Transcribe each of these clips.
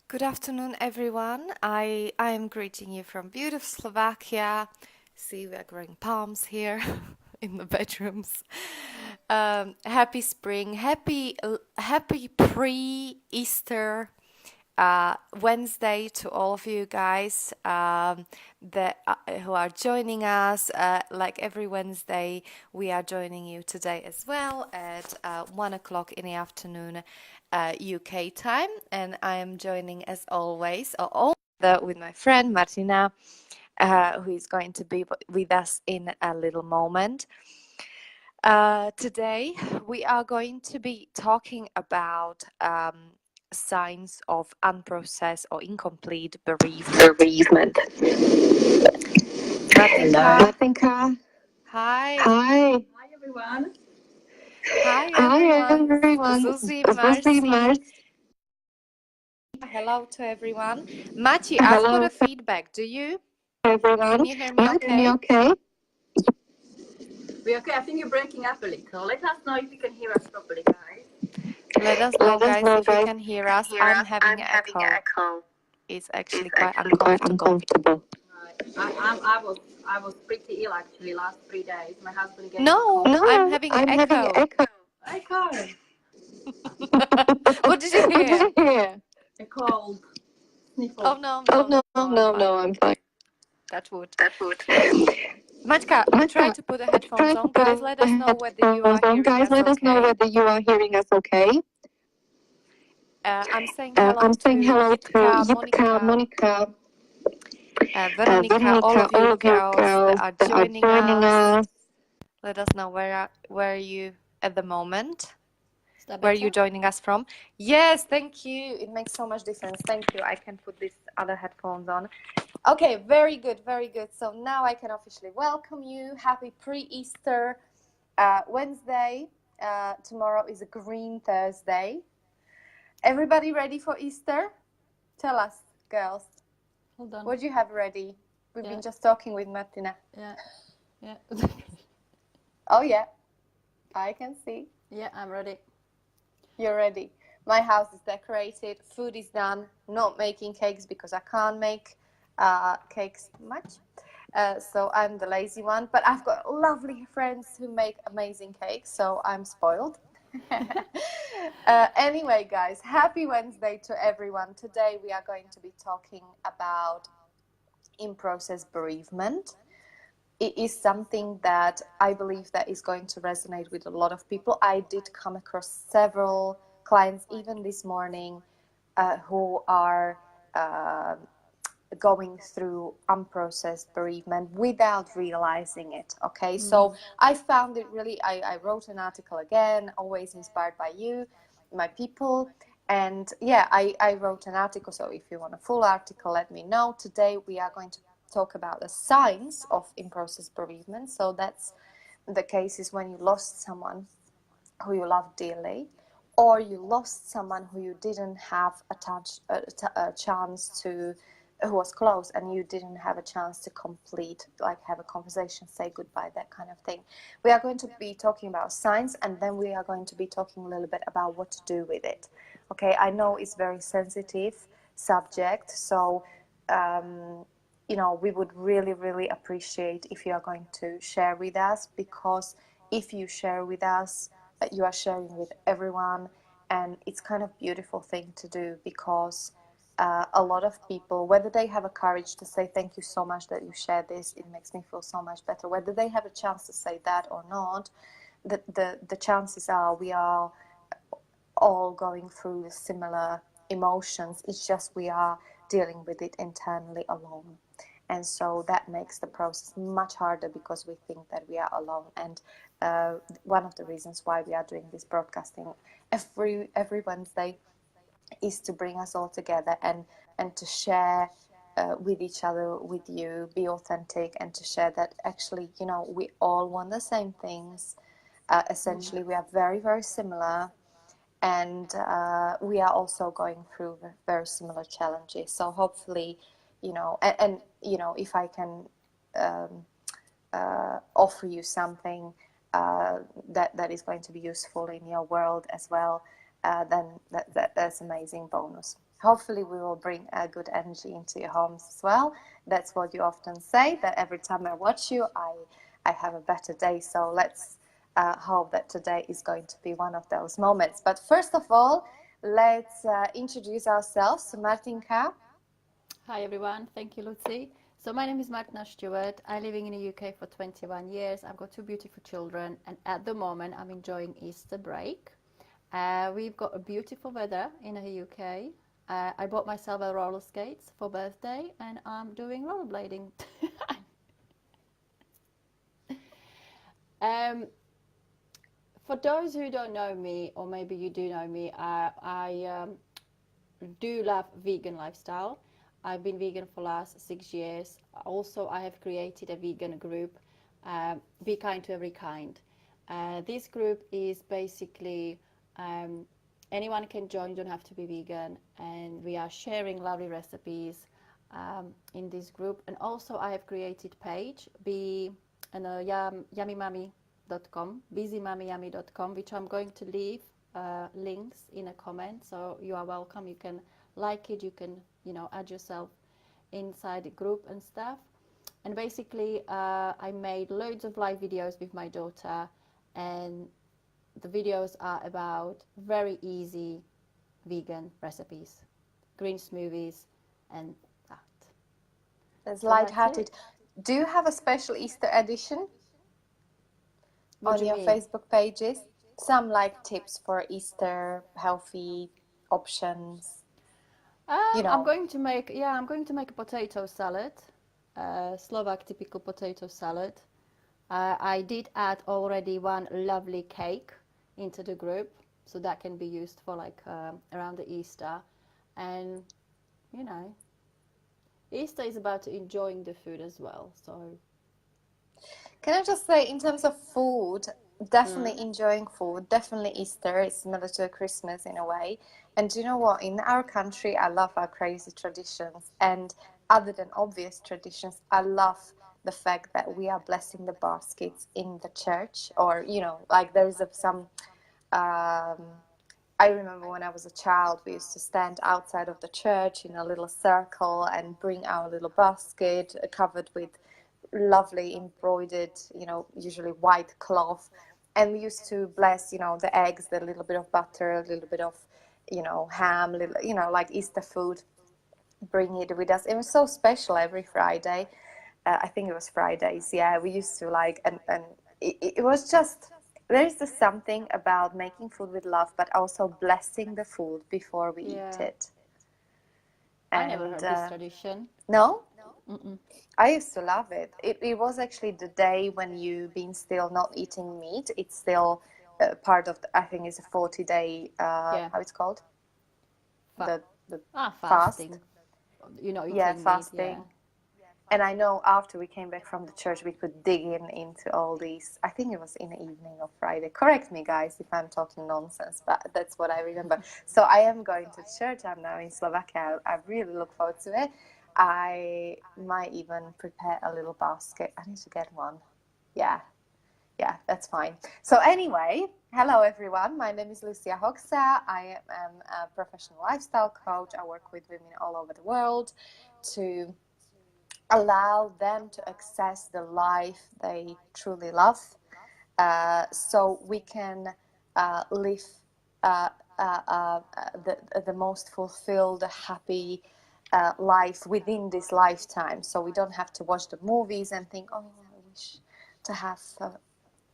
Good afternoon, everyone. I am greeting you from beautiful Slovakia. See, we are growing palms here in the bedrooms. Happy spring, happy pre-Easter Wednesday to all of you guys who are joining us. Like every Wednesday, we are joining you today as well at 1 o'clock in the afternoon UK time. And I am joining as always, with my friend Martina, who is going to be with us in a little moment. Today, we are going to be talking about signs of unprocessed or incomplete bereavement. Hello. Martinka, hi. Hi. Hi everyone. Hi, Hi everyone. everyone. Susie, Susie, Marcy. Mars. Hello to everyone. Machi, I've got Hello a feedback. Do you? Can everyone. you hear me Hear me okay? okay? We okay? I think you're breaking up a little. Let us know if you can hear us properly, guys. Let us know, Let us guys, know, if you guys. can hear us. I'm having I'm an having an echo. echo. It's It's actually quite actually quite uncomfortable. uncomfortable. Right. I was pretty ill actually last 3 days. My husband gave me a No, cold. I'm No, having an I'm having an echo. echo. I can't. What did you What did hear? you hear? A cold. Sniffle. Oh, no, Oh no, no, no, I'm no, fine. no, I'm fine. That would. That would. Matka, try Matka, to put the headphones try to on. put Guys, let us know whether you are headphones on. hearing Guys, us let us know okay. whether you are hearing us okay. I'm saying hello I'm saying to hello to Jitka, Yitka, Monica, Monica, Veronica, all Veronica, of all you of you girls that girls are that are joining joining us. us. Let us know where are you at the moment. Is that Where are you better? joining us from? Yes, thank you. It makes so much difference. Thank you. I can put these other headphones on. Okay, very good, very good. So now I can officially welcome you. Happy pre-Easter Wednesday. Tomorrow is a Green Thursday. Everybody ready for Easter? Tell us, girls. Hold on. What do you have ready? We've Yeah. been just talking with Martina. Yeah. Yeah. Oh yeah, I can see. Yeah, I'm ready. You're ready. My house is decorated. Food is done. Not making cakes because I can't make cakes much. So I'm the lazy one. But I've got lovely friends who make amazing cakes. So I'm spoiled. Anyway, guys, happy Wednesday to everyone. Today we are going to be talking about in-process bereavement. It is something that I believe that is going to resonate with a lot of people. I did come across several clients even this morning who are going through unprocessed bereavement without realizing it. Okay, so I found it really, I wrote an article again, always inspired by you, my people. And yeah, I wrote an article. So if you want a full article, let me know. Today we are going to talk about the signs of in-process bereavement. So that's the cases when you lost someone who you love dearly, or you lost someone who you didn't have a chance to, who was close, and you didn't have a chance to complete, like have a conversation, say goodbye, that kind of thing. We are going to be talking about signs, and then we are going to be talking a little bit about what to do with it. Okay, I know it's very sensitive subject, so we would really, really appreciate if you are going to share with us, because if you share with us, you are sharing with everyone, and it's kind of beautiful thing to do, because a lot of people, whether they have a courage to say thank you so much that you shared this, it makes me feel so much better, whether they have a chance to say that or not, the chances are we are all going through similar emotions. It's just we are dealing with it internally alone. And so that makes the process much harder, because we think that we are alone. And one of the reasons why we are doing this broadcasting every Wednesday is to bring us all together, and to share with each other, with you, be authentic, and to share that actually, we all want the same things. Essentially, we are very, very similar, and we are also going through very similar challenges. So hopefully, if I can offer you something that is going to be useful in your world as well, then that's amazing bonus. Hopefully we will bring a good energy into your homes as well. That's what you often say, that every time I watch you, I have a better day. So let's hope that today is going to be one of those moments. But first of all, let's introduce ourselves. So Martinka. Hi everyone, thank you Lucy. So my name is Martina Stewart. I'm living in the UK for 21 years. I've got two beautiful children and at the moment I'm enjoying Easter break. We've got a beautiful weather in the UK. I bought myself a roller skates for birthday and I'm doing rollerblading. For those who don't know me, or maybe you do know me, I do love vegan lifestyle. I've been vegan for the last 6 years. Also, I have created a vegan group, Be Kind to Every Kind. This group is basically anyone can join, don't have to be vegan, and we are sharing lovely recipes in this group. And also, I have created page, yummymummy.com, busymummyyummy.com, which I'm going to leave links in a comment, so you are welcome. You can like it, you can add yourself inside the group and stuff. And basically I made loads of live videos with my daughter, and the videos are about very easy vegan recipes, green smoothies and that. It's So light-hearted. Do you have a special Easter edition on your Facebook pages? Some like tips for Easter, healthy options. I'm going to make a potato salad, Slovak typical potato salad. I did add already one lovely cake into the group, so that can be used for like around the Easter. And Easter is about enjoying the food as well. So can I just say, in terms of food, definitely enjoying food, definitely Easter is similar to Christmas in a way. And do you know what? In our country, I love our crazy traditions. And other than obvious traditions, I love the fact that we are blessing the baskets in the church, or like there's some I remember when I was a child, we used to stand outside of the church in a little circle and bring our little basket covered with lovely embroidered, usually white cloth. And we used to bless, the eggs, the little bit of butter, a little bit of, ham, little, like Easter food, bring it with us. It was so special every Friday. I think it was Fridays. Yeah, we used to and it was just, there is just something about making food with love, but also blessing the food before we eat it. And, I never heard this tradition. No? Mm-mm. I used to love it. It was actually the day when you've been still not eating meat. It's still part of, I think it's a 40-day, how it's called? The fasting. fast. Eating fasting. meat, yeah. And I know after we came back from the church, we could dig into all these. I think it was in the evening of Friday. Correct me, guys, if I'm talking nonsense, but that's what I remember. So I am going to church. I'm now in Slovakia. I really look forward to it. I might even prepare a little basket. I need to get one. Yeah, that's fine. So anyway, hello everyone. My name is Lucia Hoxa. I am a professional lifestyle coach. I work with women all over the world to allow them to access the life they truly love, so we can live the most fulfilled, happy life within this lifetime. So we don't have to watch the movies and think, oh, I wish to have a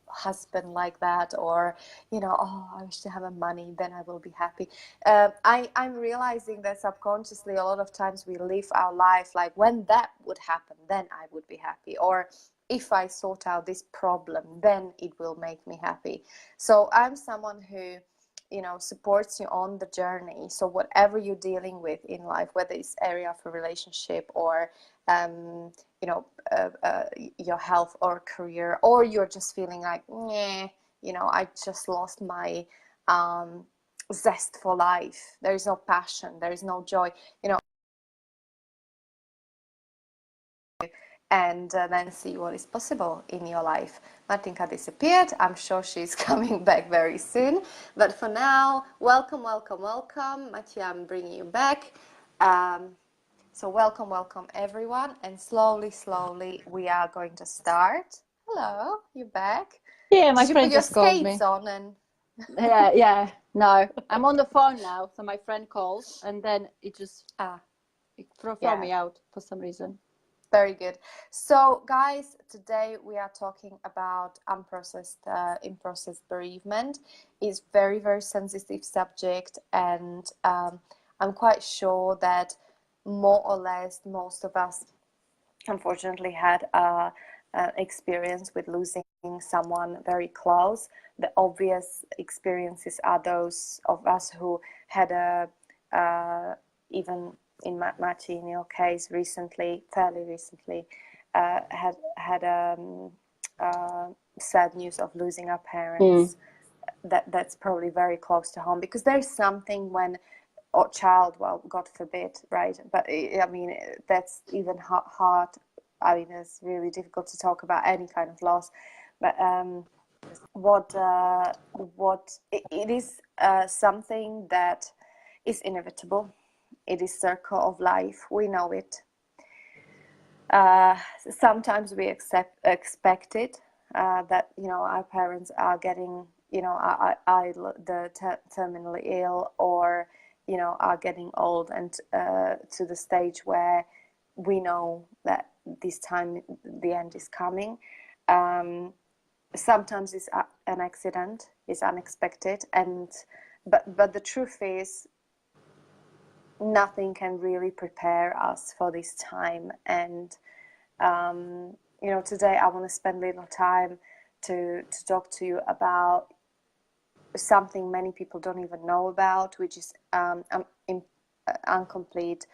husband like that, or oh, I wish to have a money, then I will be happy. I'm realizing that subconsciously a lot of times we live our life like, when that would happen, then I would be happy, or if I sort out this problem, then it will make me happy. So I'm someone who supports you on the journey. So whatever you're dealing with in life, whether it's area of a relationship or your health or career, or you're just feeling like, I just lost my zest for life. There is no passion, there is no joy, and then see what is possible in your life. Martinka disappeared. I'm sure she's coming back very soon. But for now, welcome, welcome, welcome. Mattia, I'm bringing you back. So welcome, welcome everyone. And slowly, slowly, we are going to start. Hello, you're back. Yeah, my Did you friend put your just called me. skates on and... Yeah, no, I'm on the phone now, so my friend calls, and then it just throw me out for some reason. Very good. So, guys, today we are talking about unprocessed, in-process bereavement. It's very, very sensitive subject, and I'm quite sure that more or less most of us, unfortunately, had experience with losing someone very close. The obvious experiences are those of us who had even in Mati, in your case, fairly recently, had sad news of losing our parents. That's probably very close to home, because there's something when or child, well, God forbid, right? But I mean, that's even hard. I mean, it's really difficult to talk about any kind of loss. But it is something that is inevitable. It is circle of life. We know it. Sometimes we expect it, that, you know, our parents are getting, you know, terminally ill, or, you know, are getting old, and to the stage where we know that this time the end is coming. Sometimes it's an accident, it's unexpected, but the truth is, nothing can really prepare us for this time. And you know, today I want to spend a little time to talk to you about something many people don't even know about, which is incomplete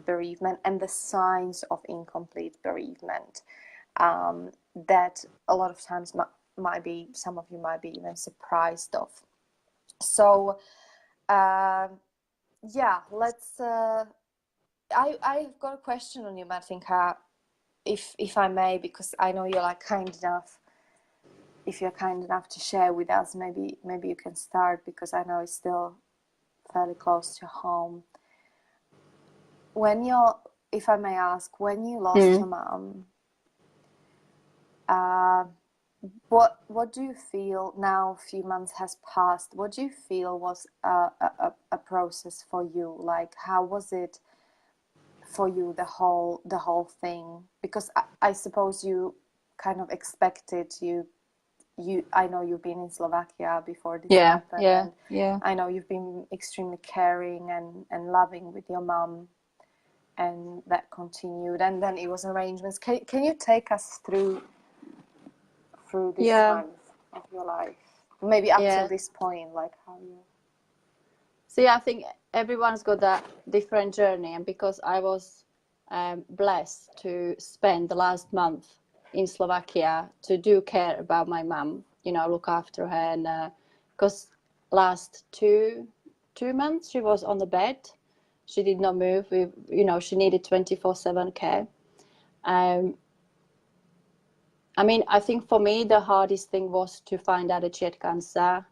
bereavement, and the signs of incomplete bereavement, that a lot of times might be, some of you might be even surprised of. So yeah, let's I've got a question on you, Martinka, if I may, because I know you're like kind enough. If you're kind enough to share with us, maybe you can start, because I know it's still fairly close to home. When you're, if I may ask, when you lost your mom, what do you feel now? A few months has passed. What do you feel was a process for you? Like, how was it for you, the whole thing? Because I suppose you kind of expected, I know you've been in Slovakia before this happened. Yeah. I know you've been extremely caring and loving with your mom, and that continued. And then it was arrangements. Can you take us through this time of your life? Maybe up till this point, like how you... See, I think everyone's got that different journey, and because I was blessed to spend the last month in Slovakia to do care about my mum, you know, look after her, and because last two months she was on the bed, she did not move. You know, she needed 24/7 care. I mean, I think for me the hardest thing was to find out that she had cancer,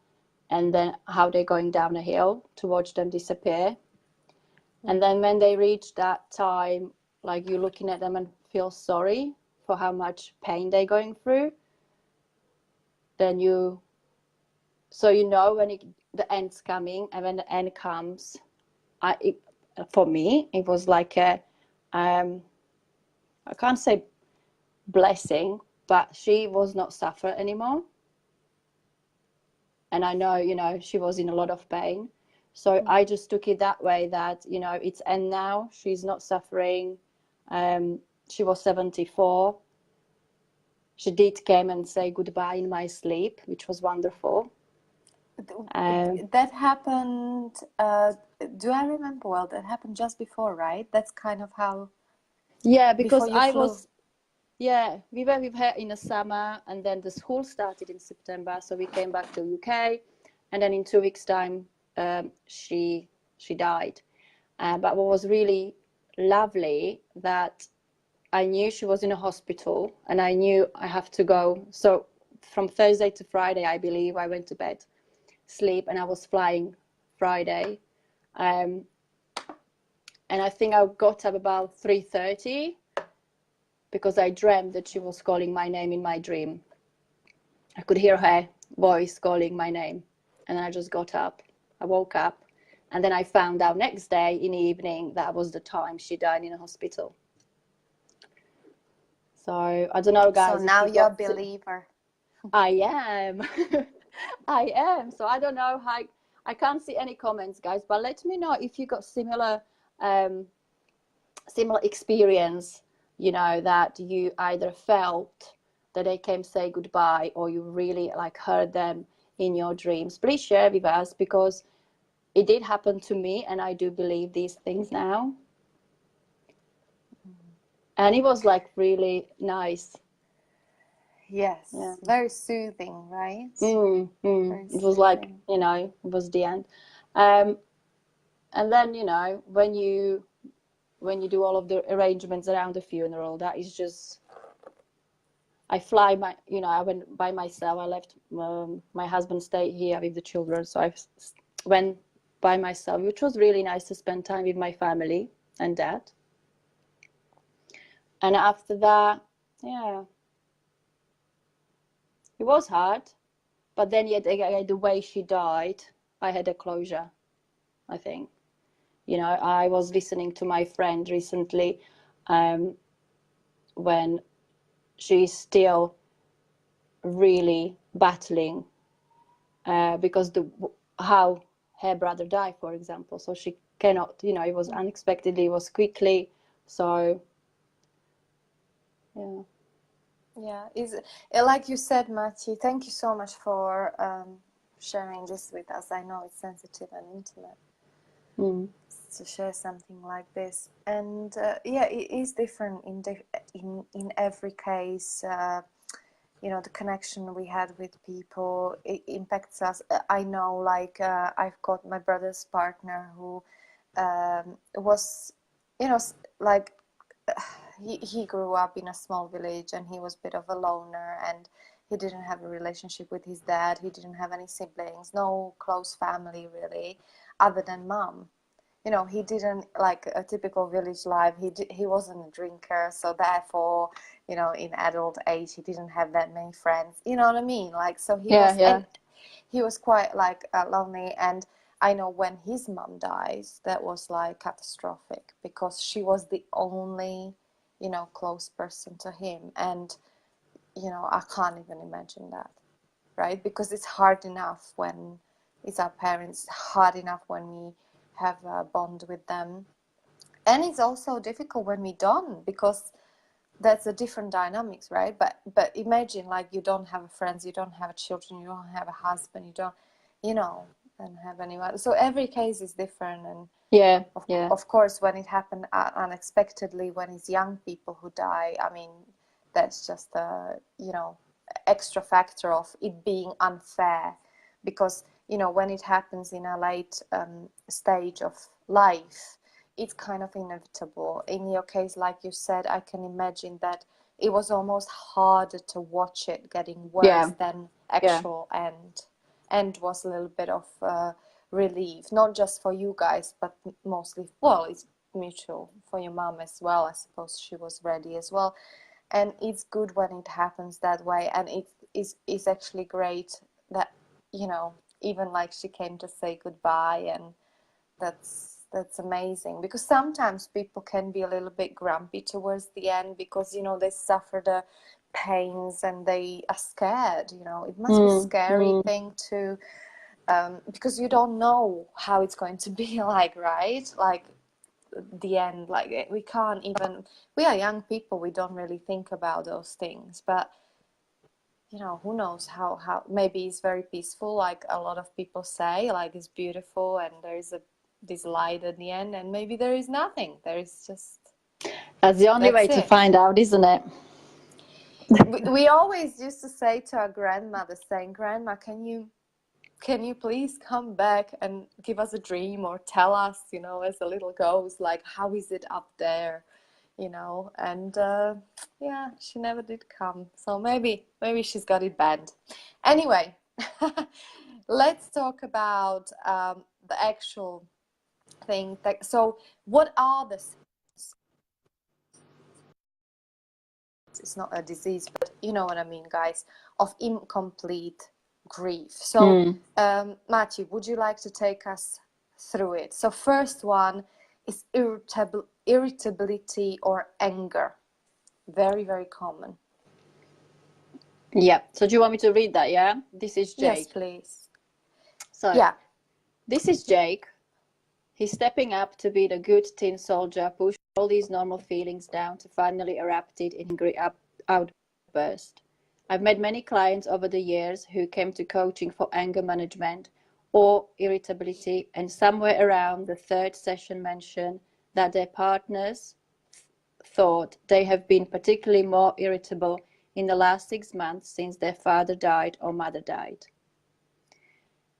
and then how they're going down a hill, to watch them disappear. And then when they reach that time, like, you're looking at them and feel sorry for how much pain they're going through. Then you know when the end's coming, and when the end comes, for me, it was like a, I can't say blessing, but she was not suffer anymore. And I know, you know, she was in a lot of pain. So I just took it that way, that, you know, it's end now. She's not suffering. She was 74. She did come and say goodbye in my sleep, which was wonderful. That happened, do I remember well, that happened just before, right? That's kind of how... Yeah, because we were with her in the summer, and then the school started in September, so we came back to UK, and then in 2 weeks' time, she died. But what was really lovely, that I knew she was in a hospital, and I knew I have to go. So from Thursday to Friday, I believe, I went to bed, sleep, and I was flying Friday. And I think I got up about 3:30 because I dreamt that she was calling my name in my dream. I could hear her voice calling my name, and then I just got up. I woke up, and then I found out next day in the evening that was the time she died in a hospital. So I don't know, guys. So now if you you're a got to- believer. I am. I am. So I don't know how. I can't see any comments, guys. But let me know if you got similar experience. You know, that you either felt that they came say goodbye, or you really like heard them in your dreams. Please share with us, because it did happen to me, and I do believe these things now. And it was like really nice. Yes, Yeah. very soothing, right? It was like, you know, it was the end. And then, you know, when you do all of the arrangements around the funeral, that is just, I went by myself. I left, my husband stayed here with the children, so I went by myself, which was really nice to spend time with my family and dad. And after that, yeah, it was hard, but then yet again, the way she died, I had a closure, I think. You know, I was listening to my friend recently, when she's still really battling, because how her brother died, for example. So she cannot, you know, it was unexpectedly, it was quickly. So, yeah. Yeah, is like you said, Mati, thank you so much for sharing this with us. I know it's sensitive and intimate to share something like this, and yeah, it is different in every case. You know, the connection we had with people, it impacts us. I know, like I've got my brother's partner who was, you know, like he grew up in a small village, and he was a bit of a loner, and he didn't have a relationship with his dad. He didn't have any siblings, no close family really, other than mom. You know, he didn't, like a typical village life, he wasn't a drinker, so therefore, you know, in adult age he didn't have that many friends, you know what I mean, like, so and he was quite like lonely. And I know when his mom dies, that was like catastrophic, because she was the only, you know, close person to him. And you know, I can't even imagine that, right? Because it's hard enough when it's our parents, hard enough when we have a bond with them, and it's also difficult when we don't, because that's a different dynamics, right? But imagine, like, you don't have friends, you don't have children, you don't have a husband, you don't, you know, don't have anyone. So every case is different. And of course, when it happened unexpectedly, when it's young people who die, I mean, that's just a, you know, extra factor of it being unfair, because, you know, when it happens in a late stage of life, it's kind of inevitable. In your case, like you said, I can imagine that it was almost harder to watch it getting worse than actual end. End was a little bit of relief, not just for you guys, but mostly, well, it's mutual for your mom as well. I suppose she was ready as well. And it's good when it happens that way. And it is actually great that, you know, even like she came to say goodbye, and that's amazing, because sometimes people can be a little bit grumpy towards the end, because, you know, they suffer the pains and they are scared. You know, it must be a scary thing to because you don't know how it's going to be like, right? Like the end, like we can't even, we are young people, we don't really think about those things. But you know, who knows how maybe it's very peaceful, like a lot of people say, like it's beautiful and there is this light at the end, and maybe there is nothing, there is just, that's the only way to find out, isn't it? we always used to say to our grandmother, saying, Grandma, can you please come back and give us a dream, or tell us, you know, as a little ghost, like, how is it up there, you know, and yeah, she never did come. So maybe she's got it bad. Anyway, let's talk about the actual thing. So what are the symptoms? It's not a disease, but you know what I mean, guys, of incomplete grief. So Matthew, would you like to take us through it? So first one is irritability or anger. Very, very common. Yeah. So do you want me to read that? Yeah. This is Jake. Yes, please. So Yeah. this is Jake. He's stepping up to be the good teen soldier, push all these normal feelings down to finally erupt it in angry outburst. I've met many clients over the years who came to coaching for anger management or irritability, and somewhere around the third session mentioned that their partners thought they have been particularly more irritable in the last 6 months since their father died or mother died.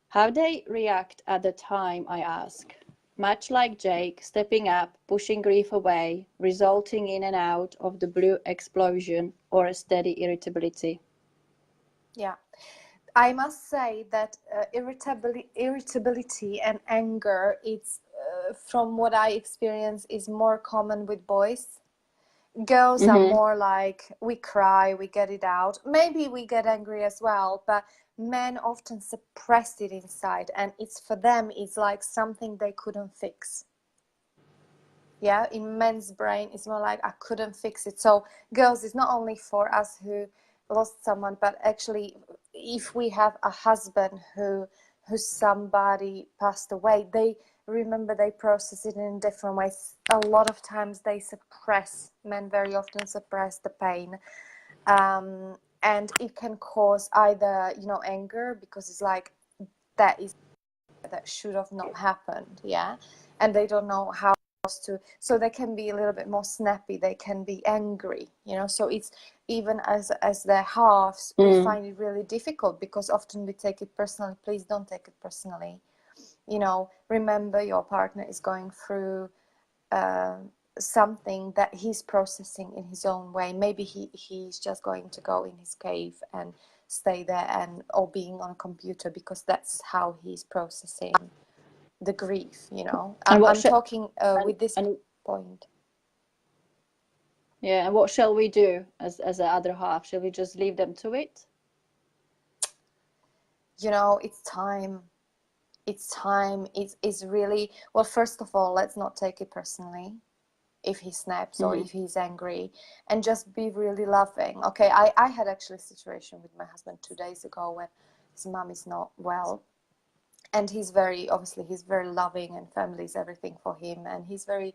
How they react at the time, I ask. Much like Jake, stepping up, pushing grief away, resulting in and out of the blue explosion or a steady irritability. Yeah. I must say that irritability and anger, it's from what I experience, is more common with boys. Girls are more like, we cry, we get it out. Maybe we get angry as well, but men often suppress it inside, and it's for them, it's like something they couldn't fix. Yeah, in men's brain, it's more like, I couldn't fix it. So girls, it's not only for us who lost someone, but actually if we have a husband who somebody passed away, they remember, they process it in different ways. A lot of times they suppress, men very often suppress the pain, and it can cause either, you know, anger, because it's like, that should have not happened, yeah, and they don't know how to, so they can be a little bit more snappy, they can be angry, you know. So it's, even as their halves, we find it really difficult, because often we take it personally. Please don't take it personally, you know. Remember, your partner is going through something that he's processing in his own way. Maybe he's just going to go in his cave and stay there, and or being on a computer, because that's how he's processing the grief, you know. I'm talking with this point. Yeah, and what shall we do as the other half? Shall we just leave them to it? You know, it's time. It's really, well, first of all, let's not take it personally if he snaps or if he's angry, and just be really loving. Okay, I had actually a situation with my husband 2 days ago when his mom is not well, and he's very loving, and family is everything for him, and he's very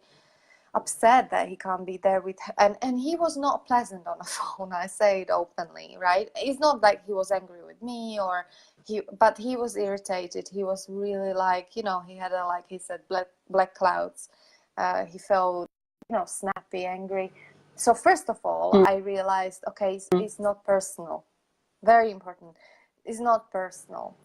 upset that he can't be there with her. And he was not pleasant on the phone. I say it openly, right? It's not like he was angry with me, but he was irritated. He was really like, you know, he had like he said, black clouds. He felt, you know, snappy, angry. So first of all, I realized, okay, it's not personal. Very important. It's not personal.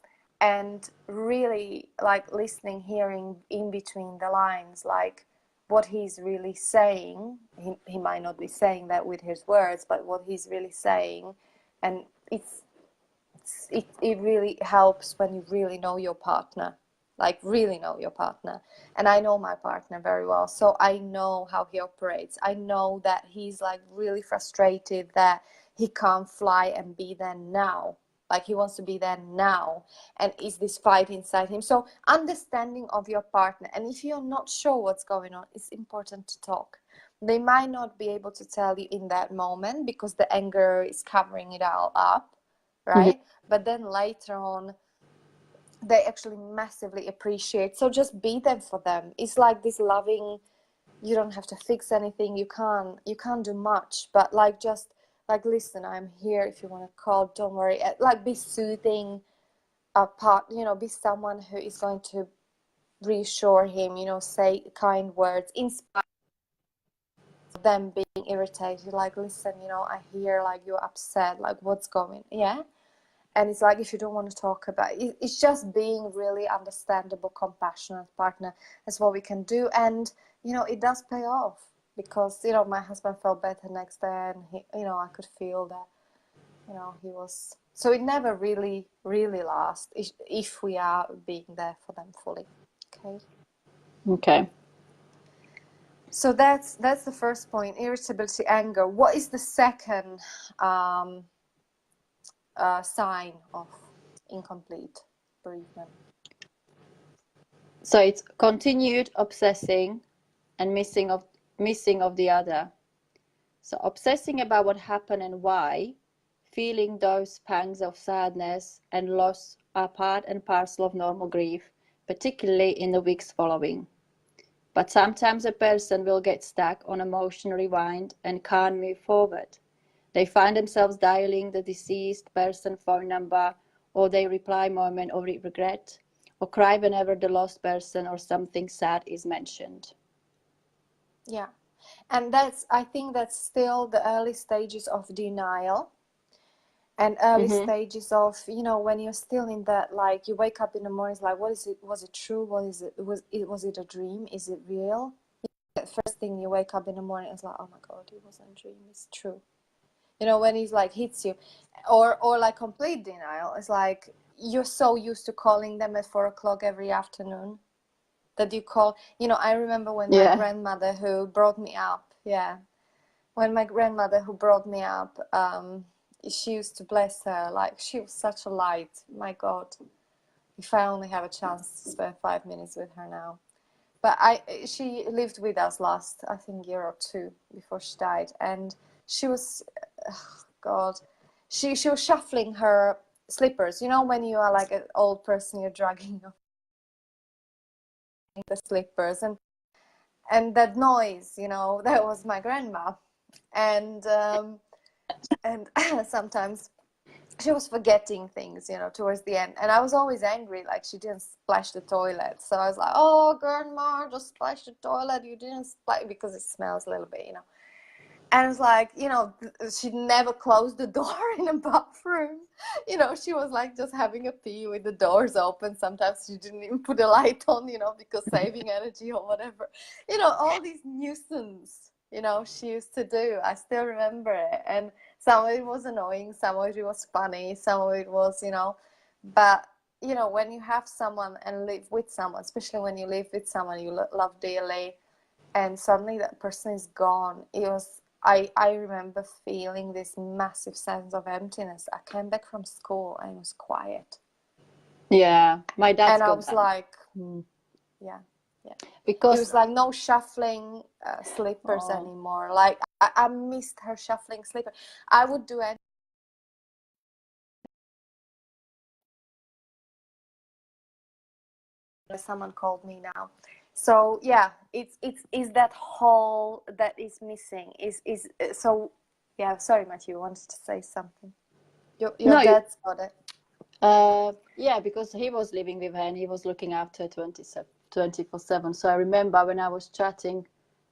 And really, like, listening, hearing in between the lines, like, what he's really saying. He might not be saying that with his words, but what he's really saying. And it really helps when you really know your partner, like really know your partner. And I know my partner very well, so I know how he operates. I know that he's like really frustrated that he can't fly and be there now. Like, he wants to be there now, and is this fight inside him. So understanding of your partner, and if you're not sure what's going on, it's important to talk. They might not be able to tell you in that moment, because the anger is covering it all up, right? But then later on, they actually massively appreciate. So just be there for them. It's like this loving, you don't have to fix anything, you can't do much, but like, just like, listen, I'm here if you want to call, don't worry. Like, be soothing part, you know, be someone who is going to reassure him, you know, say kind words, inspire them being irritated. Like, listen, you know, I hear like you're upset, like, what's going, yeah. And it's like, if you don't want to talk about it, it's just being really understandable, compassionate partner. That's what we can do. And, you know, it does pay off. because my husband felt better next day, and I could feel that he was. So it never really lasts if we are being there for them fully. Okay. So that's the first point: irritability, anger. What is the second sign of incomplete bereavement? So it's continued obsessing and missing of the other. So obsessing about what happened and why, feeling those pangs of sadness and loss are part and parcel of normal grief, particularly in the weeks following. But sometimes a person will get stuck on emotional rewind and can't move forward. They find themselves dialing the deceased person's phone number, or they reply moment of regret, or cry whenever the lost person or something sad is mentioned. Yeah. And I think that's still the early stages of denial and early stages of, when you're still in that, like, you wake up in the morning, it's like, what is it? Was it true? What is it? Was it a dream? Is it real? The first thing you wake up in the morning is like, oh my God, it wasn't a dream. It's true. When he's like hits you, or like complete denial. It's like you're so used to calling them at 4 o'clock every afternoon that you call. I remember when my grandmother who brought me up, she used to, bless her, like, she was such a light. My God, if I only have a chance to spend 5 minutes with her now. But she lived with us last, I think, year or two before she died, and she was, God, she was shuffling her slippers. When you are like an old person, you're dragging the slippers, and that noise, that was my grandma, and sometimes she was forgetting things, towards the end, and I was always angry, like she didn't splash the toilet. So I was like, oh, grandma, just splash the toilet, you didn't splash, because it smells a little bit, And it's like, she never closed the door in the bathroom. She was like just having a pee with the doors open. Sometimes she didn't even put a light on, because saving energy or whatever. All these nuisance, she used to do. I still remember it. And some of it was annoying. Some of it was funny. Some of it was, but, when you have someone and live with someone, especially when you live with someone you love dearly, and suddenly that person is gone, I remember feeling this massive sense of emptiness. I came back from school and it was quiet. Yeah, my dad's and I got was that. like, yeah. Because it was like no shuffling slippers anymore. Like I missed her shuffling slippers. I would do it. Someone called me now. So yeah, it's that hole that is missing. Is so yeah. Sorry, Matthew, you wanted to say something. Your dad's got it. Yeah, because he was living with her and he was looking after her 24/7. So I remember when I was chatting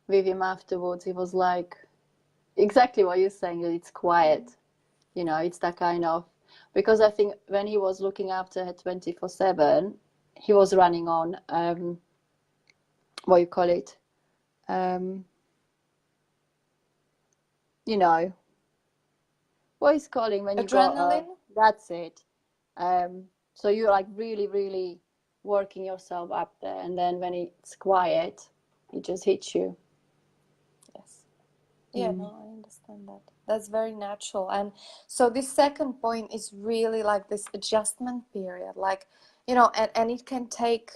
with him afterwards, he was like, exactly what you're saying, it's quiet. It's that kind of, because I think when he was looking after her 24/7, he was running on, what you call it? What is calling when you adrenaline? That's it. So you're like really, really working yourself up there, and then when it's quiet, it just hits you. Yes. Yeah, no, I understand that. That's very natural. And so this second point is really like this adjustment period, like, and it can take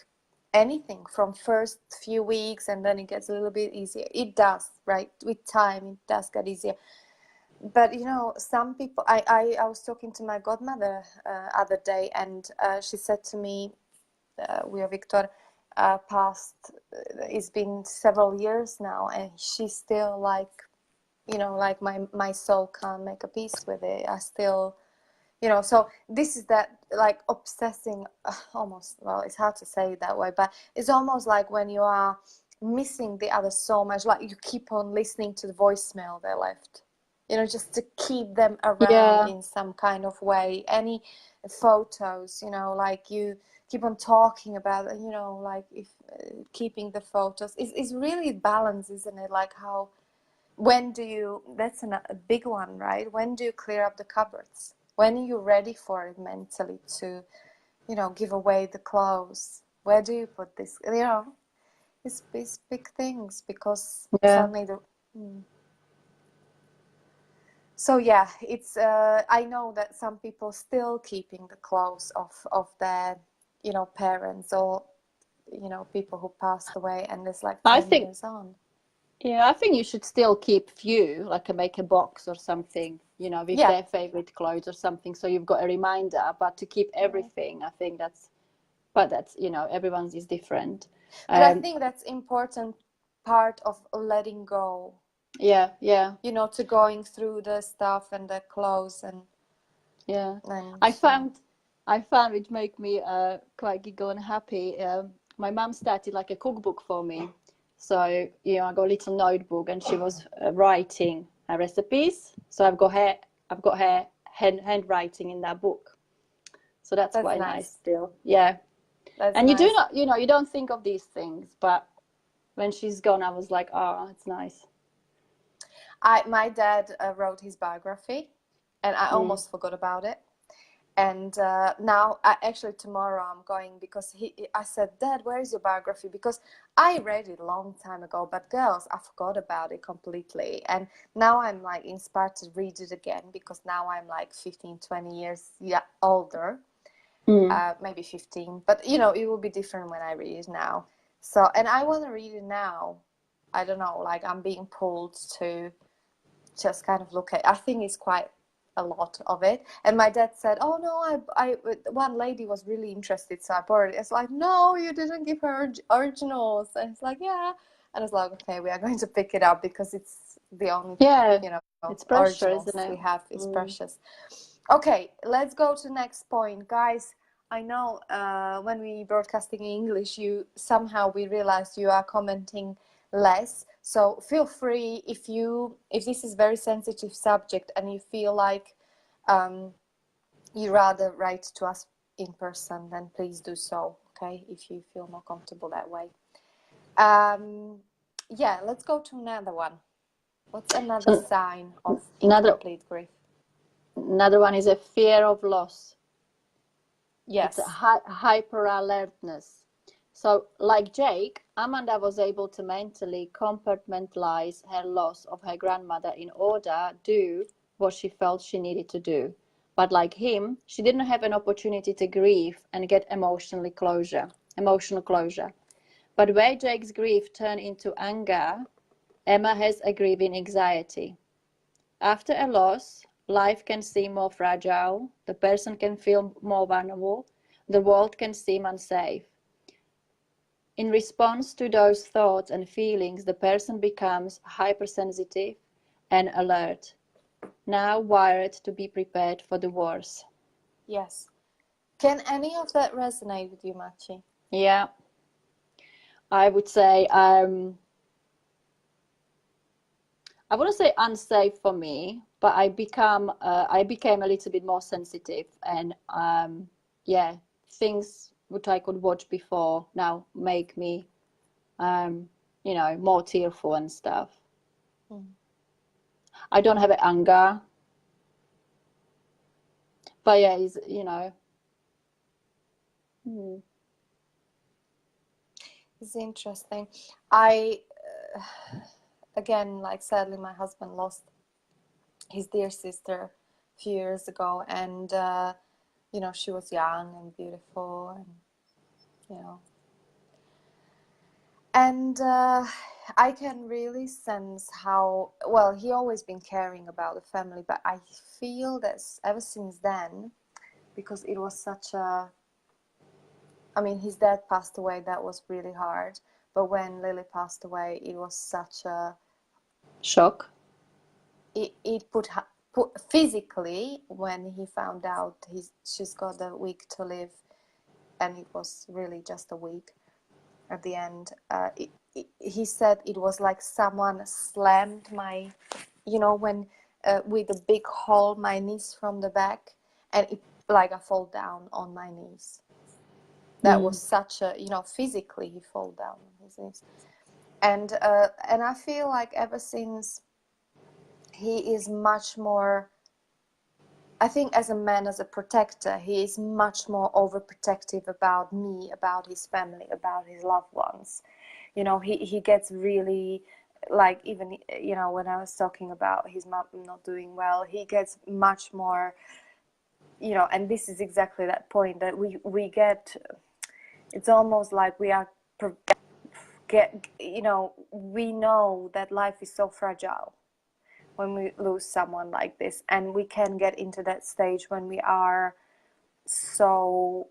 anything from first few weeks, and then it gets a little bit easier. It does, right? With time, it does get easier. But some people, I was talking to my godmother other day, and she said to me, we are Victor passed, it's been several years now, and she's still like, like my soul can't make a peace with it. I still, so this is that, like, obsessing, almost, well, it's hard to say it that way, but it's almost like when you are missing the other so much, like you keep on listening to the voicemail they left. just to keep them around Yeah. in some kind of way. Any photos, like you keep on talking about it, like if keeping the photos is really balance, isn't it? Like how, when do you, that's a big one, right? When do you clear up the cupboards? When are you ready for it mentally to, give away the clothes? Where do you put this? It's big things, because Yeah. suddenly so yeah, it's I know that some people still keeping the clothes of their parents, or people who passed away, and it's like I 10 think, years on. yeah, I think you should still keep few, like make a box or something, with Yeah. their favorite clothes or something, so you've got a reminder. But to keep everything, I think that's everyone's is different. But I think that's important part of letting go, Yeah, yeah, to going through the stuff and the clothes yeah. and I found which make me quite giggle and happy. My mum started like a cookbook for me, so I got a little notebook, and she was writing her recipes. So I've got her handwriting in that book. So that's That's quite nice. nice still. Yeah. That's And you do nice. not, you don't think of these things, but when she's gone, I was like, oh, it's nice. My dad wrote his biography, and I almost forgot about it. And now, actually, tomorrow I'm going, because I said, Dad, where is your biography? Because I read it a long time ago, but girls, I forgot about it completely. And now I'm like inspired to read it again, because now I'm like 15, 20 years older, maybe 15. But, it will be different when I read it now. So, and I want to read it now. I don't know, like I'm being pulled to just kind of look at. I think it's quite a lot of it. And my dad said, oh no, I one lady was really interested, so I borrowed it. It's like, no, you didn't give her originals. And it's like, yeah. And it's like, okay, we are going to pick it up, because it's the only It's pressure, originals isn't it? we have. Is precious. Okay, let's go to next point, guys. I know when we broadcasting in English, we realized you are commenting less. So feel free, if this is very sensitive subject and you feel like you rather write to us in person, then please do so. Okay, if you feel more comfortable that way. Yeah, let's go to another one. What's another sign of incomplete grief? Another one is a fear of loss. Yes. It's a hyper alertness. So, like Jake, Amanda was able to mentally compartmentalize her loss of her grandmother in order to do what she felt she needed to do. But like him, she didn't have an opportunity to grieve and get emotional closure. But where Jake's grief turned into anger, Emma has a grieving anxiety. After a loss, life can seem more fragile, the person can feel more vulnerable, the world can seem unsafe. In response to those thoughts and feelings, the person becomes hypersensitive and alert, now wired to be prepared for the worst. Yes. Can any of that resonate with you, Machi? Yeah. I would say, I wouldn't say unsafe for me, but I became a little bit more sensitive, and yeah, things which I could watch before now make me more tearful and stuff. I don't have anger, but yeah, it's, It's interesting. I again, like, sadly, my husband lost his dear sister a few years ago, and she was young and beautiful, and and I can really sense how well he always been caring about the family, but I feel that ever since then, because it was such a, I mean, his dad passed away, that was really hard, but when Lily passed away, it was such a shock. It put physically, when he found out she's got a week to live, and it was really just a week at the end. He said it was like someone slammed my, when with a big hole my knees from the back, and it, like I fall down on my knees. That was such a, you know, physically he fall down on his knees. And I feel like ever since, he is much more, I think as a man, as a protector, he is much more overprotective about me, about his family, about his loved ones. You know, he gets really, like, even, you know, when I was talking about his mom not doing well, he gets much more, you know, and this is exactly that point that we get, it's almost like we are you know, we know that life is so fragile when we lose someone like this, and we can get into that stage when we are so,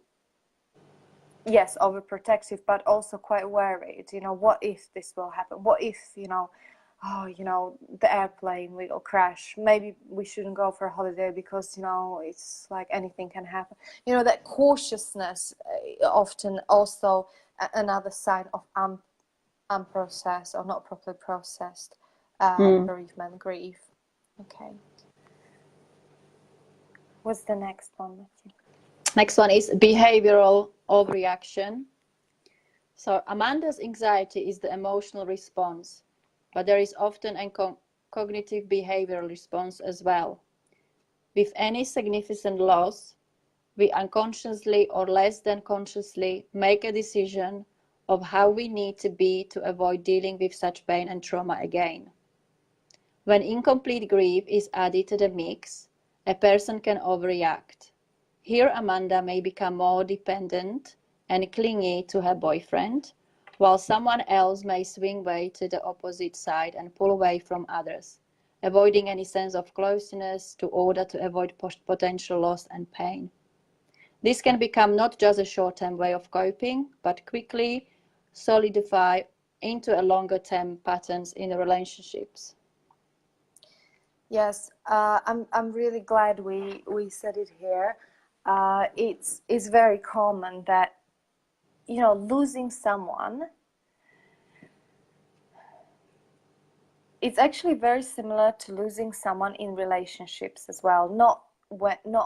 yes, overprotective, but also quite worried. You know, what if this will happen? What if, you know, oh, you know, the airplane will crash? Maybe we shouldn't go for a holiday because, you know, it's like anything can happen. You know, that cautiousness, often also another sign of unprocessed or not properly processed bereavement, grief. Okay. What's the next one, Matthew? Next one is behavioral overreaction. So Amanda's anxiety is the emotional response, but there is often a cognitive behavioral response as well. With any significant loss, we unconsciously or less than consciously make a decision of how we need to be to avoid dealing with such pain and trauma again. When incomplete grief is added to the mix, a person can overreact. Here Amanda may become more dependent and clingy to her boyfriend, while someone else may swing way to the opposite side and pull away from others, avoiding any sense of closeness in order to avoid potential loss and pain. This can become not just a short-term way of coping, but quickly solidify into a longer-term patterns in the relationships. Yes, I'm really glad we said it here. It's very common that, you know, losing someone, it's actually very similar to losing someone in relationships as well. Not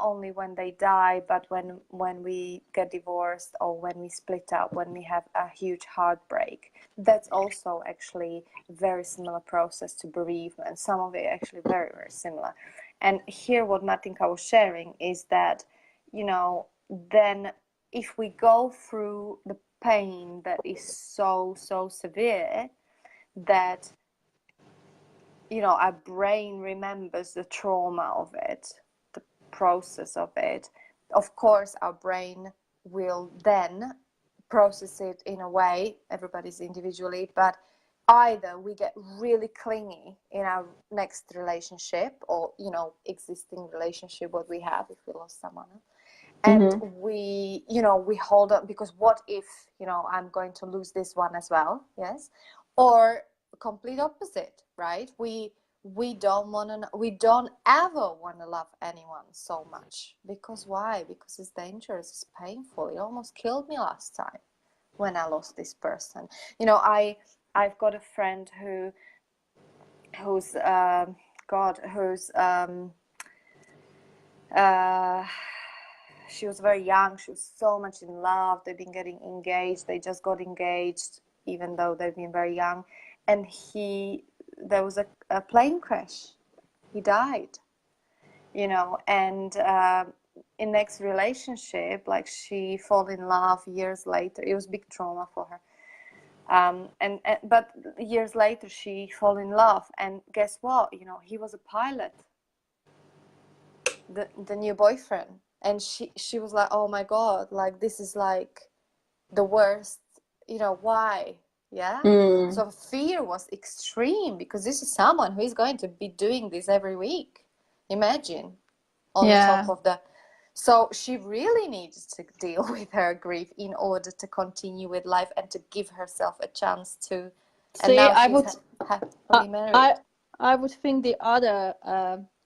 only when they die, but when we get divorced or when we split up, when we have a huge heartbreak. That's also actually a very similar process to bereavement. Some of it actually very, very similar. And here what Martinka was sharing is that, you know, then if we go through the pain that is so severe that, you know, our brain remembers the trauma of it, the process of it. Of course, our brain will then process it in a way, everybody's individually, but either we get really clingy in our next relationship or, you know, existing relationship, what we have if we lost someone, and we, you know, we hold on because what if, you know, I'm going to lose this one as well, yes, or complete opposite, right? We don't ever want to love anyone so much, because why? Because it's dangerous, it's painful. It almost killed me last time when I lost this person. You know, I've got a friend who's she was very young, she was so much in love, they've been getting engaged, they just got engaged even though they've been very young, and there was a plane crash, he died, you know, and in next relationship, like, she fall in love years later. It was big trauma for her, but years later she fall in love, and guess what, you know, he was a pilot, the new boyfriend, and she was like, oh my god, like, this is like the worst, you know, why? Yeah. So fear was extreme, because this is someone who is going to be doing this every week, imagine, on top of the, so she really needed to deal with her grief in order to continue with life and to give herself a chance to. And see, now I she's would happily married. I would think the other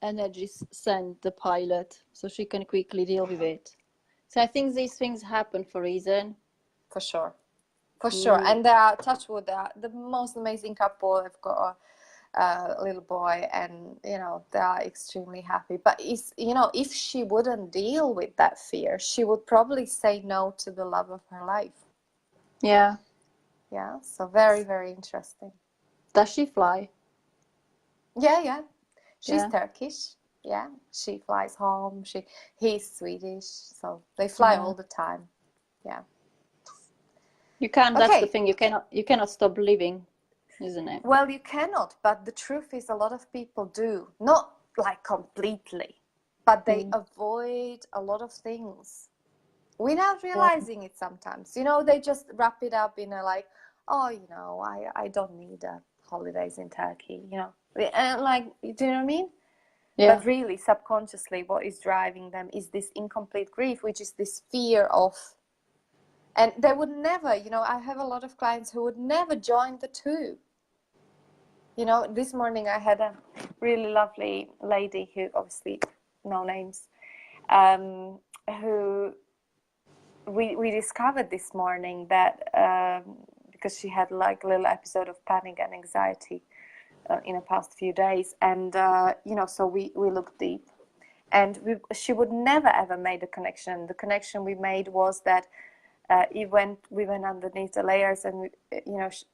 energies send the pilot so she can quickly deal with it. So I think these things happen for a reason. For sure. And they are, touch wood, they are the most amazing couple. I've got little boy, and they are extremely happy. But if she wouldn't deal with that fear, she would probably say no to the love of her life. Yeah. Yeah, so very, very interesting. Does she fly? Yeah. She's Yeah. Turkish. Yeah, she flies home. He's Swedish, so they fly Yeah. all the time. Yeah. You can't. That's the Okay. thing. You cannot stop living, isn't it? Well, you cannot, but the truth is a lot of people do. Not like completely, but they avoid a lot of things without realizing it sometimes. They just wrap it up in a like, oh, I don't need holidays in Turkey, And like, do you know what I mean? Yeah. But really, subconsciously, what is driving them is this incomplete grief, which is this fear of, and they would never, I have a lot of clients who would never join the two. This morning I had a really lovely lady who, obviously, no names, who we discovered this morning that because she had like a little episode of panic and anxiety in the past few days, and so we looked deep, and she would never ever made a connection. The connection we made was that we went underneath the layers, and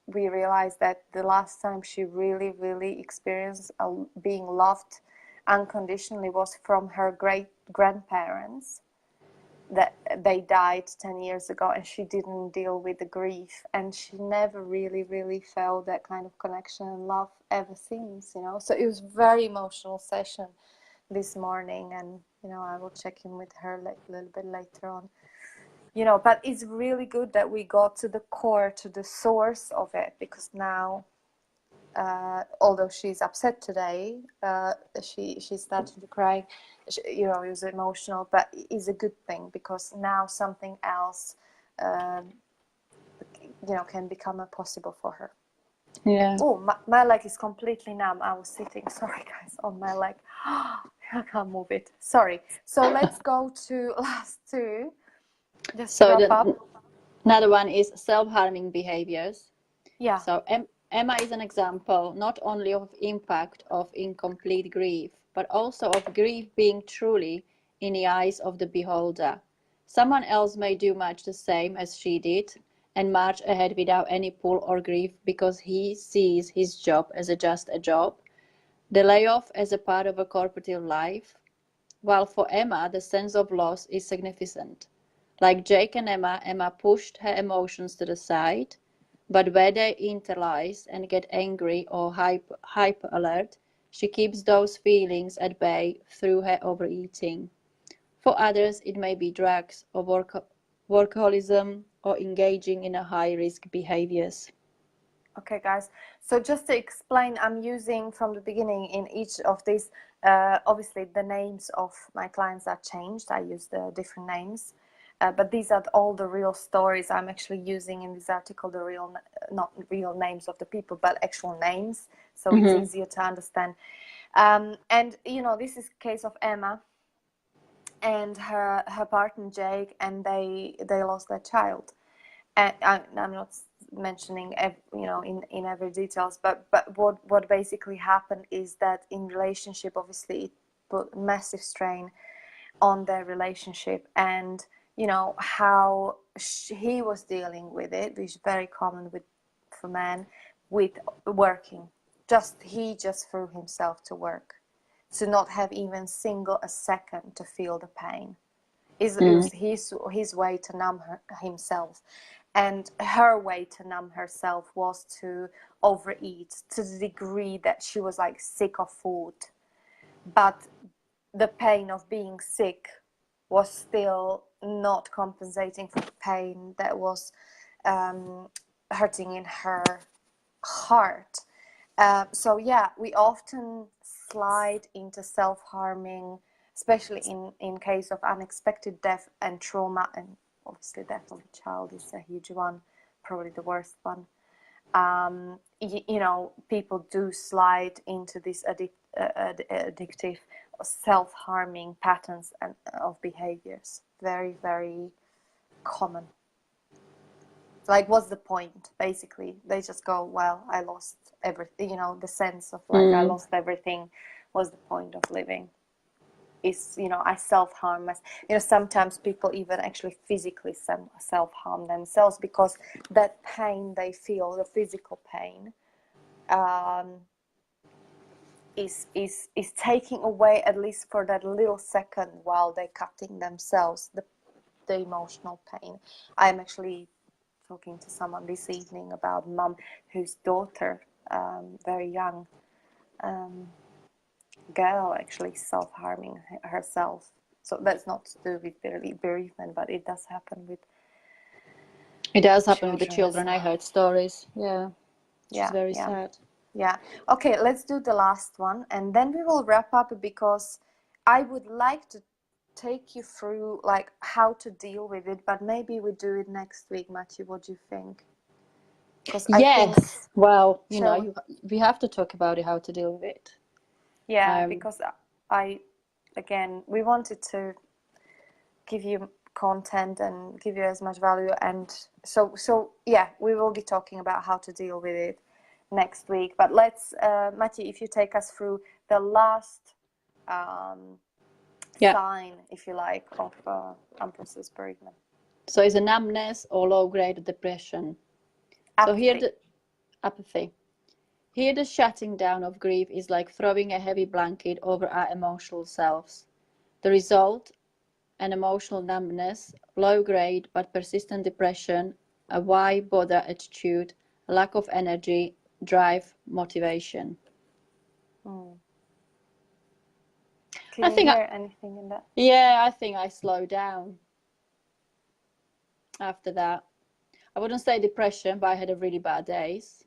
we realized that the last time she really, really experienced being loved unconditionally was from her great grandparents, that they died 10 years ago, and she didn't deal with the grief, and she never really, really felt that kind of connection and love ever since. So it was a very emotional session this morning, and I will check in with her a little bit later on. But it's really good that we got to the core, to the source of it, because now, although she's upset today, she's starting to cry, it was emotional, but it's a good thing, because now something else, can become possible for her. Yeah. Oh, my leg is completely numb. I was sitting, sorry guys, on my leg. I can't move it. Sorry. So let's go to last two. Just So wrap up. another one is self-harming behaviors. Yeah. So Emma is an example not only of impact of incomplete grief, but also of grief being truly in the eyes of the beholder. Someone else may do much the same as she did and march ahead without any pull or grief because he sees his job as just a job, the layoff as a part of a corporate life, while for Emma the sense of loss is significant. Like Jake and Emma pushed her emotions to the side, but where they internalize and get angry or hyper alert, she keeps those feelings at bay through her overeating. For others, it may be drugs or workaholism or engaging in high-risk behaviors. Okay, guys. So just to explain, I'm using from the beginning in each of these, obviously the names of my clients are changed. I use the different names. But these are all the real stories I'm actually using in this article, not real names of the people, but actual names. So it's easier to understand. And, this is case of Emma and her partner Jake, and they lost their child. And I'm not mentioning in every details, but what basically happened is that in relationship, obviously it put massive strain on their relationship, and how he was dealing with it, which is very common for men, with working. He just threw himself to work, to not have even a second to feel the pain. It was his way to numb himself. And her way to numb herself was to overeat to the degree that she was like sick of food. But the pain of being sick was still not compensating for the pain that was hurting in her heart. So yeah, we often slide into self-harming, especially in case of unexpected death and trauma, and obviously death of a child is a huge one, probably the worst one. People do slide into these addictive self-harming patterns and of behaviors. Very, very common. Like, what's the point? Basically, they just go, well, I lost everything, you know, the sense of like I lost everything. Was the point of living? Is, you know, I self-harm myself. You know, sometimes people even actually physically self-harm themselves because that pain they feel, the physical pain, is taking away, at least for that little second while they're cutting themselves, the emotional pain. I'm actually talking to someone this evening about mum whose daughter, very young girl, actually self-harming herself. So that's not to do with bereavement, but it does happen with It does happen with the children as children. I well. heard stories. Yeah, which is very Yeah. sad. Yeah. Okay, let's do the last one and then we will wrap up, because I would like to take you through like how to deal with it, but maybe we do it next week. Matthew, what do you think? Because I think, Yes. Well, you shall know, we have to talk about it, how to deal with it. yeah, because I again, we wanted to give you content and give you as much value, and so yeah, we will be talking about how to deal with it next week. But let's Matthew, if you take us through the last sign, if you like, of unprocessed bereavement. So it's a numbness or low-grade depression. Apathy. So here the apathy. Here the shutting down of grief is like throwing a heavy blanket over our emotional selves. The result, an emotional numbness, low-grade but persistent depression, a why bother attitude, a lack of energy, drive, motivation. Can you hear anything in that? Yeah, I think I slowed down after that. I wouldn't say depression, but I had a really bad days.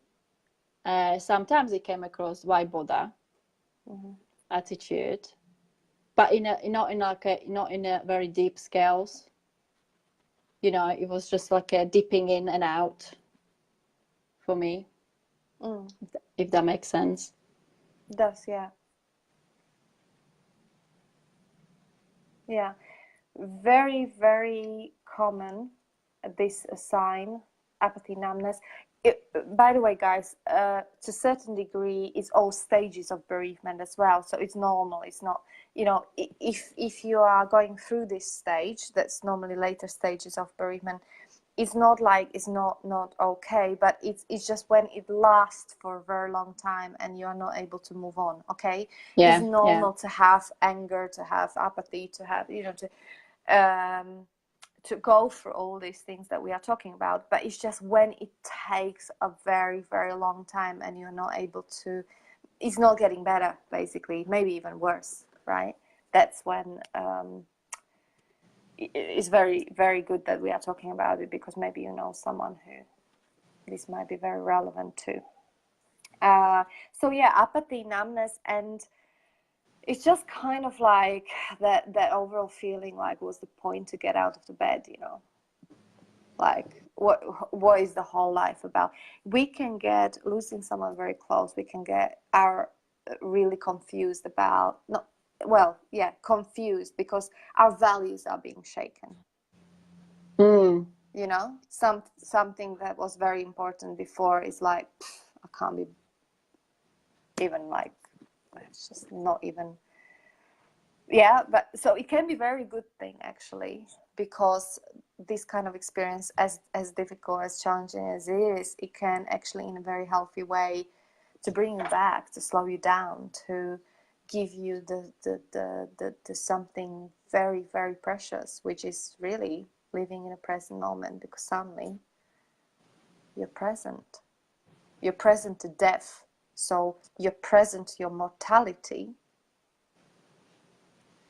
Sometimes it came across why bother attitude, but not in a very deep scales. You know, it was just like a dipping in and out for me, if that makes sense. It does, yeah. Yeah, very, very common, this sign, apathy, numbness. By the way, guys, to a certain degree, it's all stages of bereavement as well. So it's normal. It's not, you know, if you are going through this stage, that's normally later stages of bereavement. It's not like it's not okay, but it's just when it lasts for a very long time and you are not able to move on. Okay, it's normal to have anger, to have apathy, to have, you know, to go through all these things that we are talking about. But it's just when it takes a very, very long time and you're not able to, it's not getting better, basically, maybe even worse, right? That's when it's very, very good that we are talking about it, because maybe you know someone who this might be very relevant to. So yeah, apathy, numbness, and it's just kind of like that overall feeling like, what's the point to get out of the bed, you know? Like, what is the whole life about? We can get, losing someone very close, we can get really confused about, confused because our values are being shaken. You know, something that was very important before is like, I can't be even like, it's just not even. Yeah, but so it can be very good thing actually, because this kind of experience, as difficult, as challenging as it is, it can actually in a very healthy way to bring you back, to slow you down, to give you the something very, very precious, which is really living in a present moment, because suddenly you're present to death, so you're present to your mortality,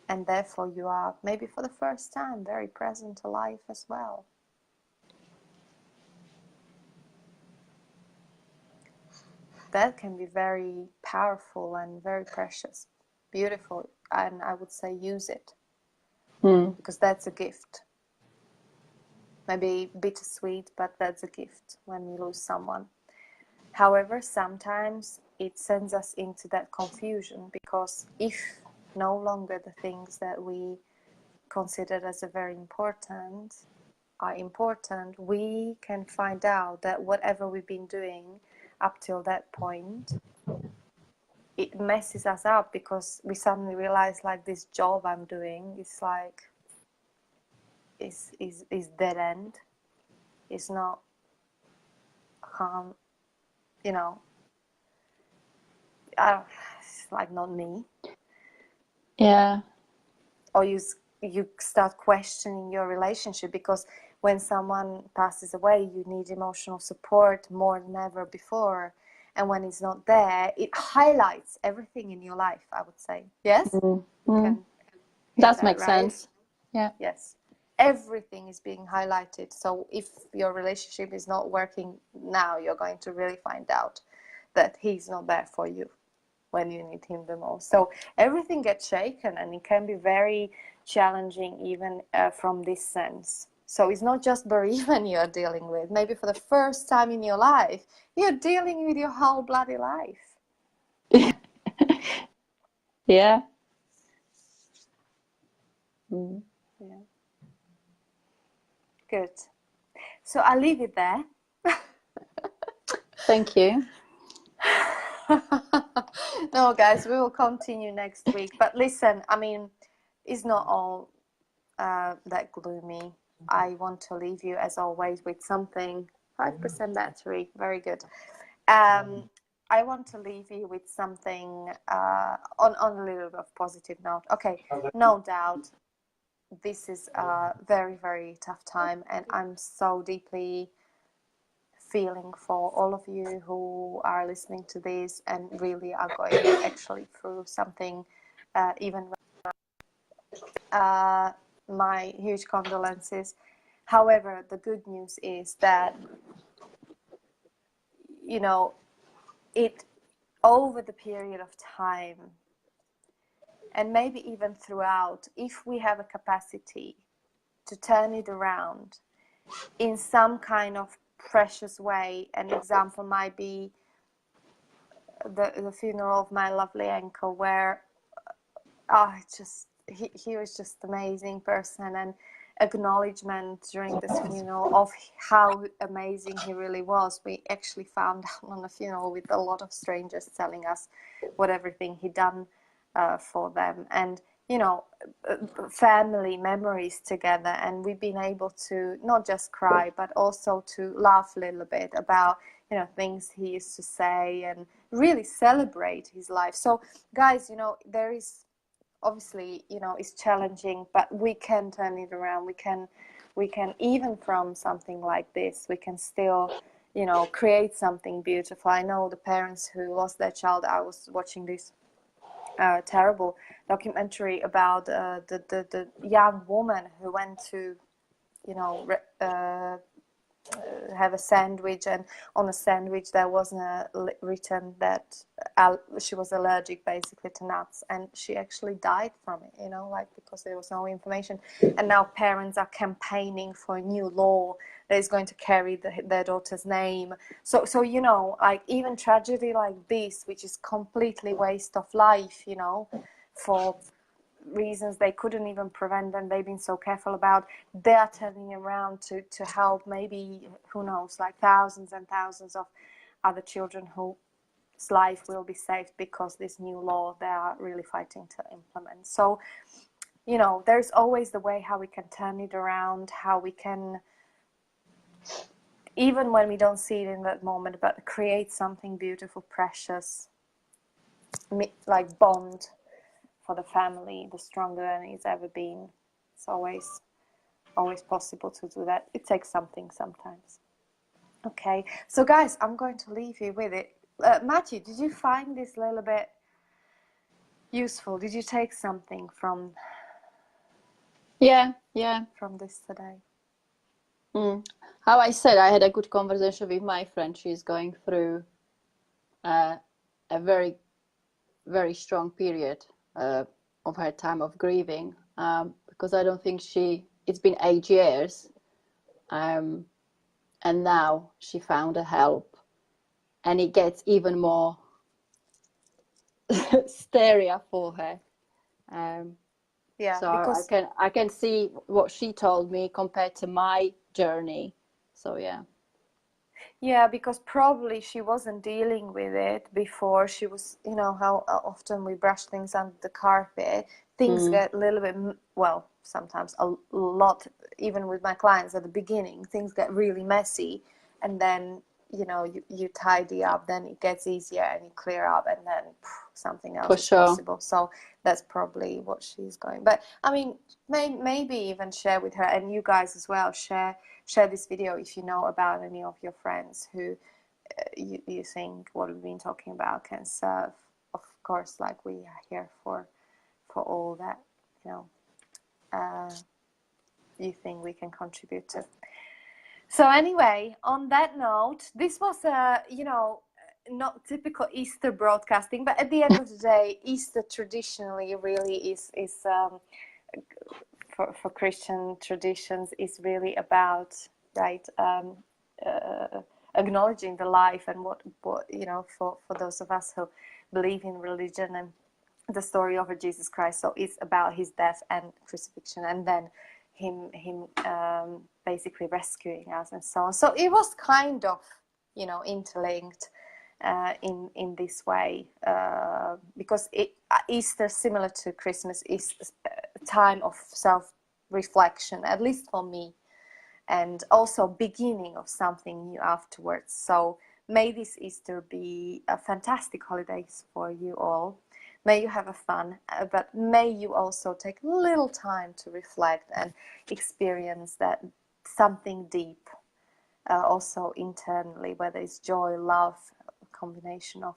and therefore you are maybe for the first time very present to life as well. That can be very powerful and very precious, beautiful, and I would say use it, because that's a gift. Maybe bittersweet, but that's a gift when we lose someone. However, sometimes it sends us into that confusion, because if no longer the things that we considered as a very important are important, we can find out that whatever we've been doing up till that point, it messes us up because we suddenly realize like this job I'm doing is like is dead end. It's not you know, it's like not me. Yeah. Or you start questioning your relationship, because when someone passes away, you need emotional support more than ever before. And when it's not there, it highlights everything in your life, I would say. Yes? You can hear That makes right? sense. Yeah. Yes. Everything is being highlighted. So if your relationship is not working now, you're going to really find out that he's not there for you when you need him the most. So everything gets shaken, and it can be very challenging even from this sense. So it's not just bereavement you're dealing with. Maybe for the first time in your life, you're dealing with your whole bloody life. Yeah. Yeah. Good. So I'll leave it there. Thank you. No, guys, we will continue next week. But listen, I mean, it's not all that gloomy. I want to leave you, as always, with something. 5% battery, very good. I want to leave you with something on a little bit of positive note. Okay, no doubt, this is a very, very tough time, and I'm so deeply feeling for all of you who are listening to this and really are going actually through something even my huge condolences. However, the good news is that, you know, it over the period of time, and maybe even throughout, if we have a capacity to turn it around in some kind of precious way. An example might be the funeral of my lovely uncle, where he was just an amazing person, and acknowledgement during this funeral of how amazing he really was. We actually found out on the funeral with a lot of strangers telling us what everything he'd done for them, and you know, family memories together, and we've been able to not just cry but also to laugh a little bit about, you know, things he used to say and really celebrate his life. So guys, you know, there is obviously, you know, it's challenging, but we can turn it around. We can even from something like this, we can still, you know, create something beautiful. I know the parents who lost their child. I was watching this terrible documentary about the young woman who went to, you know, have a sandwich, and on a sandwich there was written that she was allergic basically to nuts, and she actually died from it, you know, like because there was no information. And now parents are campaigning for a new law that is going to carry their daughter's name. So you know, like even tragedy like this, which is completely waste of life, you know, for reasons they couldn't even prevent, and they've been so careful about, they are turning around to help maybe, who knows, like thousands and thousands of other children whose life will be saved because this new law they are really fighting to implement. So, you know, there's always the way how we can turn it around, how we can, even when we don't see it in that moment, but create something beautiful, precious, like bond for the family, the stronger than it's ever been. It's always possible to do that. It takes something sometimes. Okay, so guys, I'm going to leave you with it. Matthew, did you find this a little bit useful? Did you take something from Yeah. from this today? How I said, I had a good conversation with my friend. She's going through a very, very strong period of her time of grieving, because I don't think it's been 8 years, and now she found a help, and it gets even more scarier for her. Yeah, So because I can see what she told me compared to my journey. So yeah. Yeah, because probably she wasn't dealing with it before. She was, you know, how often we brush things under the carpet. Things get a little bit, well, sometimes a lot, even with my clients at the beginning, things get really messy. And then, you know, you tidy up, then it gets easier and you clear up, and then something else For is sure. possible. So that's probably what she's going. But I mean, maybe even share with her, and you guys as well, share this video if you know about any of your friends who you think what we've been talking about can serve. Of course, like, we are here for all that, you know, you think we can contribute to. So anyway, on that note, this was a, you know, not typical Easter broadcasting, but at the end of the day, Easter traditionally really is for Christian traditions is really about, right, acknowledging the life and what you know, for those of us who believe in religion and the story of Jesus Christ. So it's about his death and crucifixion, and then him basically rescuing us and so on. So it was kind of, you know, interlinked in this way, because Easter, similar to Christmas, is a time of self-reflection, at least for me, and also beginning of something new afterwards. So may this Easter be a fantastic holidays for you all. May you have a fun, but may you also take a little time to reflect and experience that something deep, also internally, whether it's joy, love, a combination of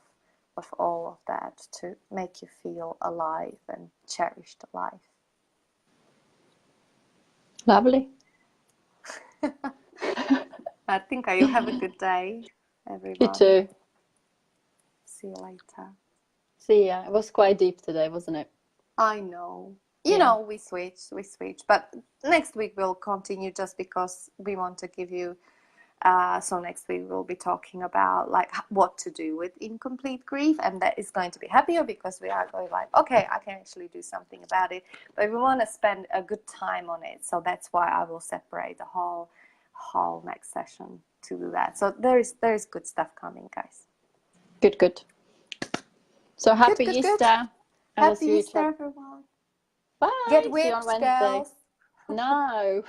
all of that, to make you feel alive and cherished alive. Lovely. I think you have a good day, everyone. You too. See you later. See ya. It was quite deep today, wasn't it? I know. You Yeah. know, we switch. But next week we'll continue, just because we want to give you. So next week we'll be talking about like what to do with incomplete grief, and that is going to be happier because we are going like, okay, I can actually do something about it. But we want to spend a good time on it, so that's why I will separate the whole next session to do that. So there is good stuff coming, guys. Good. So happy Good. Easter. I will Happy see you Easter, everyone. Bye. Get See you on whipped, Wednesday. girls. No.